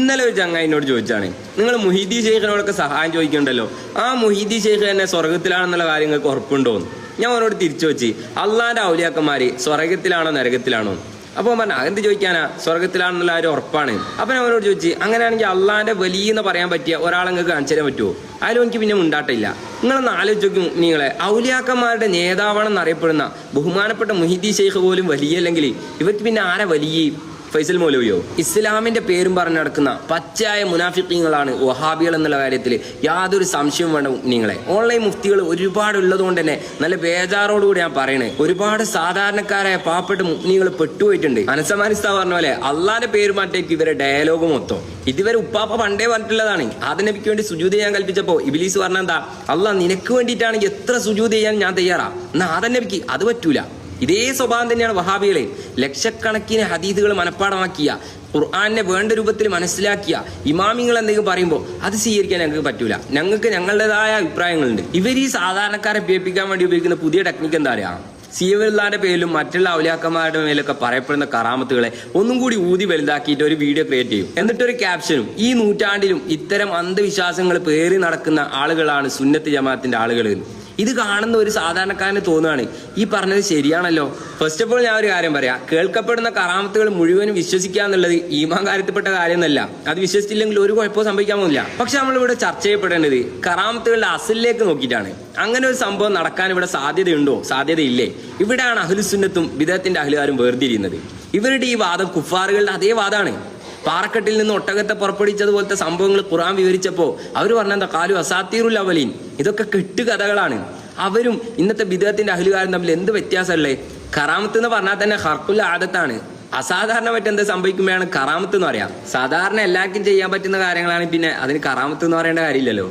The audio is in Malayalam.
ഇന്നലെ ഒരു ചങ്ങായി എന്നോട് ചോദിച്ചാണ്, നിങ്ങൾ മുഹീദ്ദീൻ ശൈഖിനോടൊക്കെ സഹായം ചോദിക്കണ്ടല്ലോ, ആ മുഹീദ്ദീൻ ശൈഖ് തന്നെ സ്വർഗത്തിലാണെന്നുള്ള കാര്യങ്ങൾക്ക് ഉറപ്പുണ്ടോന്ന് ഞാൻ അവനോട് തിരിച്ചു വെച്ച്, അള്ളാന്റെ ഔലിയാക്കന്മാര് സ്വർഗത്തിലാണോ നരകത്തിലാണോ? അപ്പോൾ പറഞ്ഞ എന്ത് ചോദിക്കാനാ, സ്വർഗത്തിലാണെന്നുള്ള ഒരു ഉറപ്പാണ്. അപ്പൊ ഞാൻ അവനോട് ചോദിച്ചു, അങ്ങനെയാണെങ്കിൽ അള്ളാന്റെ വലിയ എന്ന് പറയാൻ പറ്റിയ ഒരാളെ നിങ്ങൾക്ക് കാണിച്ചു തരാൻ പറ്റുമോ? അതിലും എനിക്ക് പിന്നെ ഉണ്ടാട്ടില്ല. നിങ്ങളൊന്ന് ആലോചിച്ച് നോക്കും, നിങ്ങളെ ഔലിയാക്കന്മാരുടെ നേതാവാണെന്ന് അറിയപ്പെടുന്ന ബഹുമാനപ്പെട്ട മുഹീദ്ദീൻ ശൈഖ് പോലും വലിയല്ലെങ്കിൽ ഇവർക്ക് പിന്നെ ആരാ വലിയ? ഫൈസൽ മൗലവിയോ? ഇസ്ലാമിന്റെ പേരും പറഞ്ഞു നടക്കുന്ന പച്ചയായ മുനാഫിഖീങ്ങളാണ് വഹാബികൾ എന്നുള്ള കാര്യത്തിൽ യാതൊരു സംശയവും വേണ്ട. നിങ്ങളെ ഓൺലൈൻ മുഫ്തികൾ ഒരുപാട് ഉള്ളത് കൊണ്ട് തന്നെ നല്ല ബേജാറോടുകൂടി ഞാൻ പറയണേ, ഒരുപാട് സാധാരണക്കാരായ പാവപ്പെട്ട മുഫ്തികൾ പെട്ടുപോയിട്ടുണ്ട്. അനസമാനിസ്ത പറഞ്ഞ പോലെ അള്ളാന്റെ പേര് മാറ്റേക്ക് ഇവരെ ഡയലോഗ് മൊത്തം ഇതുവരെ ഉപ്പാപ്പ പണ്ടേ പറഞ്ഞിട്ടുള്ളതാണ്. ആദ്യ നബിക്ക് വേണ്ടി സുജൂദ് ചെയ്യാൻ കൽപ്പിച്ചപ്പോ ഇബ്ലീസ് പറഞ്ഞ എന്താ, അള്ളാഹ് നിനക്ക് വേണ്ടിയിട്ടാണെങ്കിൽ എത്ര സുജൂദ് ചെയ്യാൻ ഞാൻ തയ്യാറാ, എന്നാ ആദ്യ നബിക്ക് അത് പറ്റൂല. ഇതേ സ്വഭാവം തന്നെയാണ് വഹാബികളെ. ലക്ഷക്കണക്കിന് ഹദീസുകൾ മനഃപ്പാടമാക്കിയ, ഖുർആനെ വേണ്ട രൂപത്തിൽ മനസ്സിലാക്കിയ ഇമാമിങ്ങൾ എന്തെങ്കിലും പറയുമ്പോൾ അത് സ്വീകരിക്കാൻ ഞങ്ങൾക്ക് പറ്റൂല. ഞങ്ങൾക്ക് ഞങ്ങളുടേതായ അഭിപ്രായങ്ങളുണ്ട്. ഇവർ ഈ സാധാരണക്കാരെ പേപ്പിക്കാൻ വേണ്ടി ഉപയോഗിക്കുന്ന പുതിയ ടെക്നിക്ക് എന്താ പറയാ, സിയവല്ലാന്റെ പേരിലും മറ്റുള്ള ഔലിയാക്കന്മാരുടെ മേലൊക്കെ പറയപ്പെടുന്ന കറാമത്തുകളെ ഒന്നും കൂടി ഊതി വലുതാക്കിയിട്ട് ഒരു വീഡിയോ ക്രിയേറ്റ് ചെയ്യും. എന്നിട്ടൊരു ക്യാപ്ഷനും, ഈ നൂറ്റാണ്ടിലും ഇത്തരം അന്ധവിശ്വാസങ്ങൾ പേറി നടക്കുന്ന ആളുകളാണ് സുന്നത്ത് ജമാഅത്തിന്റെ ആളുകൾ. ഇത് കാണുന്ന ഒരു സാധാരണക്കാരന് തോന്നുകയാണ് ഈ പറഞ്ഞത് ശരിയാണല്ലോ. ഫസ്റ്റ് ഓഫ് ഓൾ ഞാൻ ഒരു കാര്യം പറയാം, കേൾക്കപ്പെടുന്ന കറാമത്തുകൾ മുഴുവനും വിശ്വസിക്കുക എന്നുള്ളത് ഈമാൻ കാര്യത്തിൽപ്പെട്ട കാര്യമൊന്നുമല്ല. അത് വിശ്വസിച്ചില്ലെങ്കിൽ ഒരു കുഴപ്പവും സംഭവിക്കാൻ പോകുന്നില്ല. പക്ഷെ നമ്മളിവിടെ ചർച്ച ചെയ്യപ്പെടേണ്ടത് കറാമത്തുകളുടെ അസലിലേക്ക് നോക്കിയിട്ടാണ്. അങ്ങനെ ഒരു സംഭവം നടക്കാൻ ഇവിടെ സാധ്യതയുണ്ടോ, സാധ്യതയില്ലേ? ഇവിടെയാണ് അഹ്ലുസുന്നത്തും ബിദഅത്തിന്റെ അഹ്ലുകാരും വേർതിരിയുന്നത്. ഇവരുടെ ഈ വാദം കുഫാറുകളുടെ അതേ വാദമാണ്. പാറക്കെട്ടിൽ നിന്ന് ഒട്ടകത്തെ പുറപ്പെടുവിച്ചതുപോലത്തെ സംഭവങ്ങൾ ഖുർആൻ വിവരിച്ചപ്പോൾ അവർ പറഞ്ഞെന്താ, കാലു അസാത്തീറുൽ അവലീൻ, ഇതൊക്കെ കെട്ടുകഥകളാണ്. അവരും ഇന്നത്തെ ബിദഅത്തിന്റെ അഹ്ലുകാരും തമ്മിൽ എന്ത് വ്യത്യാസമല്ലേ? കറാമത്ത് എന്ന് പറഞ്ഞാൽ തന്നെ ഹർക്കുൽ ആദത്താണ്. അസാധാരണമായിട്ട് എന്ത് സംഭവിക്കുമ്പോഴാണ് കറാമത്ത് എന്ന് പറയാം. സാധാരണ എല്ലാവർക്കും ചെയ്യാൻ പറ്റുന്ന കാര്യങ്ങളാണ്, പിന്നെ അതിന് കറാമത്ത് എന്ന് പറയേണ്ട കാര്യമില്ലല്ലോ.